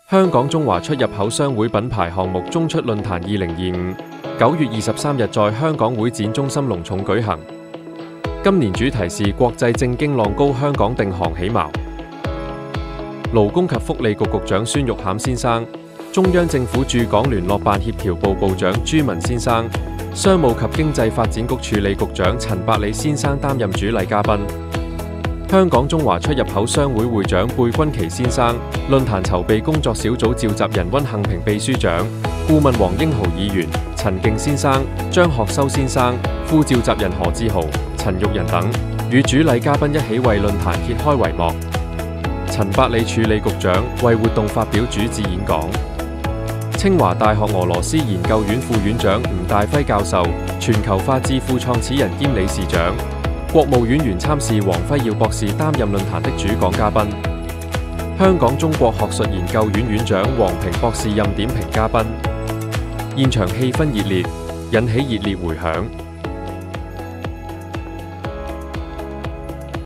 香港中華出入口商會品牌項目中出論壇2025，9月23日在香港會展中心隆重舉行。今年主題是國際政經浪高，香港定航起錨。勞工及福利局局長孫玉菡先生、中央政府駐港聯絡辦協調部部長朱文先生、商務及經濟發展局署理局長陳百里先生擔任主禮嘉賓。香港中華出入口商會會長貝君琪先生、論壇籌備工作小組召集人温幸平秘書長、顧問黃英豪議員、陳敬先生、張學修先生、副召集人何志豪、陳玉仁等，與主禮嘉賓一起為論壇揭開帷幕。陳百里署理局長為活動發表主旨演講。清華大學俄羅斯研究院副院長吳大輝教授、全球法治副創始人兼理事長、國務院原參事黃輝耀博士擔任論壇的主講嘉賓，香港中國學術研究院院長黃平博士任點評嘉賓。現場氣氛熱烈，引起熱烈迴響。